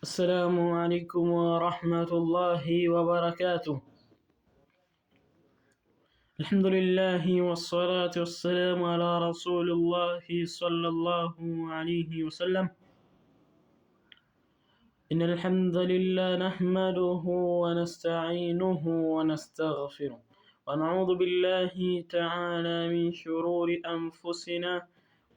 السلام عليكم ورحمة الله وبركاته. الحمد لله والصلاة والسلام على رسول الله صلى الله عليه وسلم. إن الحمد لله نحمده ونستعينه ونستغفره ونعوذ بالله تعالى من شرور أنفسنا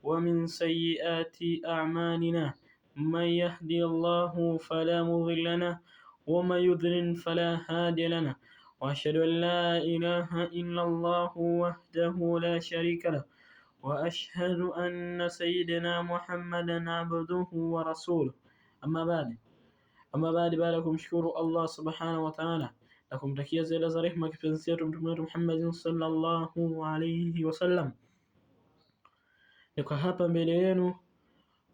ومن سيئات أعمالنا. من يهدي الله فلا مضل له ومن يضلل فلا هادي له، وأشهد أن لا إله إلا الله وحده لا شريك له، وأشهد أن سيدنا محمدا عبده ورسوله. أما بعد باركم شكر الله سبحانه وتعالى لكم تكيا زيادة زريح ما كفنسيتم محمد صلى الله عليه وسلم. Niko hapa mbele yenu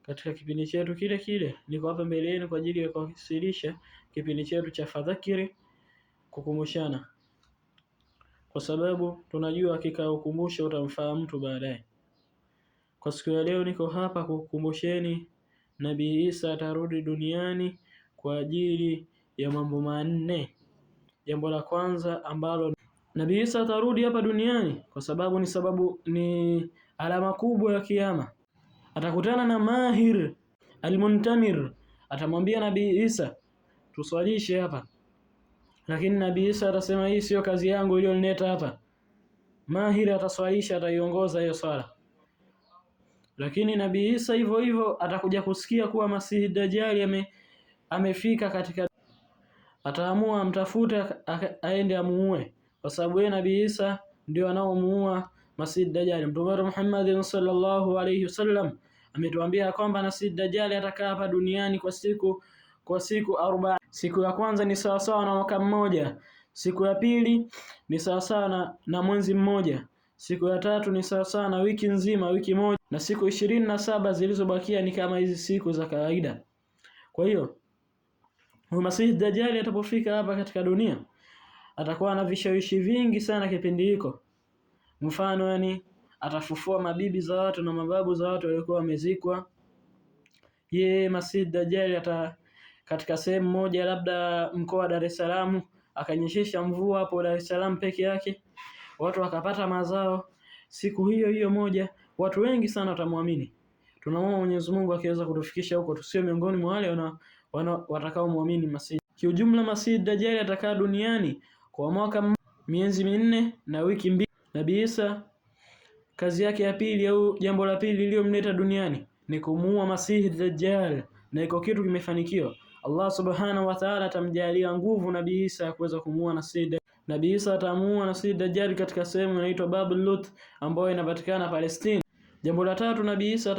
katika kipindi chetu kile. Niko hapa mbele yenu kwa ajili ya kuwasilisha kipindi chetu cha Fadhakiri, kukumbushana, kwa sababu tunajua hakika ukumbusho utamfaa mtu baadaye. Kwa siku ya leo niko hapa kukumbusheni Nabii Isa atarudi duniani kwa ajili ya mambo manne. Jambo la kwanza ambalo Nabii Isa atarudi hapa duniani kwa sababu ni alama kubwa ya kiyama. Atakutana na Mahir al-Muntamir, atamwambia Nabii Isa tuswalishe hapa, lakini Nabii Isa atasema hii sio kazi yangu iliyonileta hapa. Mahir ataswalisha, ataiongoza hiyo swala, lakini Nabii Isa hivyo atakuja kusikia kuwa Masihi Dajjal amefika katika, ataamua amtafute aende amuue, kwa sababu yeye Nabii Isa ndio anaomuua Masihi Dajjal. Mtume Muhammad sallallahu alayhi wasallam ametuambia kwamba Masihi Dajjal atakaa hapa duniani kwa siku 40. Siku ya kwanza ni sawasawa na mwaka mmoja, siku ya pili ni sawasawa na mwezi mmoja, siku ya tatu ni sawasawa na wiki nzima, wiki moja, na siku 27 zilizobakia ni kama hizi siku za kawaida. Kwa hiyo Masihi Dajjal atapofika hapa katika dunia atakuwa na vishawishi vingi sana kipindi hiko. Mfano atafufua mabibi za watu na mababu za watu waliokuwa wamezikwa. Masihi Dajjal katika sehemu moja, labda mkoa wa Dar es Salaam, akanyeshisha mvua hapo Dar es Salaam peke yake, watu wakapata mazao siku hiyo moja, watu wengi sana watamwamini. Tunaomba Mwenyezi Mungu akiweza kutufikisha huko tusio miongoni mwa wale watakao muamini Masihi. Kiujumla Masihi Dajjal atakaa duniani kwa mwaka, miezi 4 na wiki 2. Nabii Isa kazi yake ya pili au jambo la pili lililomleta duniani ni kumuua Masihi Dajjal, na iko kitu kimefanikiwa. Allah subhanahu wa ta'ala atamjalia nguvu Nabii Isa kuweza kumuua Masihi Dajjal. Nabii Isa atamuua Masihi Dajjal katika sehemu inaitwa Babul Lut ambayo inapatikana Palestina. Jambo la tatu Nabii Isa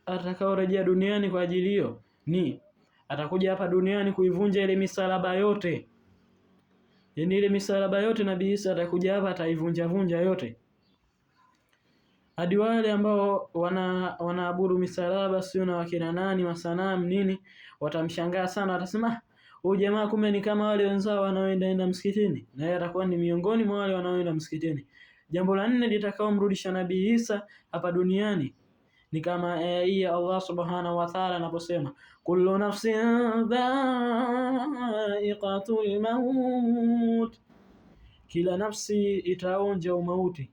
atakaorejea duniani kwa ajili hiyo ni atakuja hapa duniani kuivunja ile misalaba yote. Ile misalaba yote Nabii Isa atakuja hapa ataivunja yote. Hadi wale ambao wanaabudu misalaba sio na wakina nani masanamu nini watamshangaa sana, watasema huyu jamaa kumbe ni kama wale wenzao wanaoenda msikitini, na yeye atakuwa ni miongoni mwa wale wanaoenda msikitini. Jambo la 4 litakaomrudisha Nabii Isa hapa duniani ni kama hii Allah subhanahu wa ta'ala anaposema kullu nafsin dha'iqatul maut, kila nafsi itaonja umauti.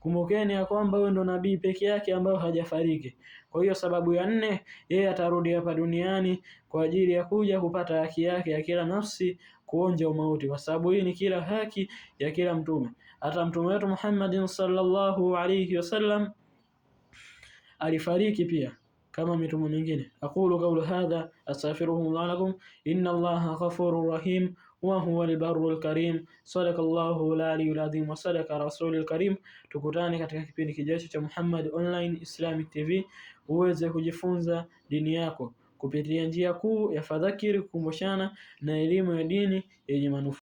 Kumbukeni ya kwamba huyo ndo nabii peke yake ambaye hajafariki. Kwa hiyo sababu ya 4, yeye atarudi hapa duniani kwa ajili ya kuja kupata haki yake ya kila nafsi kuonja umauti, kwa sababu hii ni kila haki ya kila mtume. Hata mtume wetu Muhammad sallallahu alayhi wasallam alifariki pia kama mitume mingine. Aqulu qawlu hadha astaghfirullaha lakum inna Allaha ghafurur rahim wa huwa al-barrul karim. Sadaqallahu al-aliyyul azim wa sadaqa rasulul karim. Tukutane katika kipindi kijacho cha Muhammad Online Islamic TV uweze kujifunza dini yako kupitia njia kuu ya Fadhakiri, kukumbushana na elimu ya dini yenye manufaa.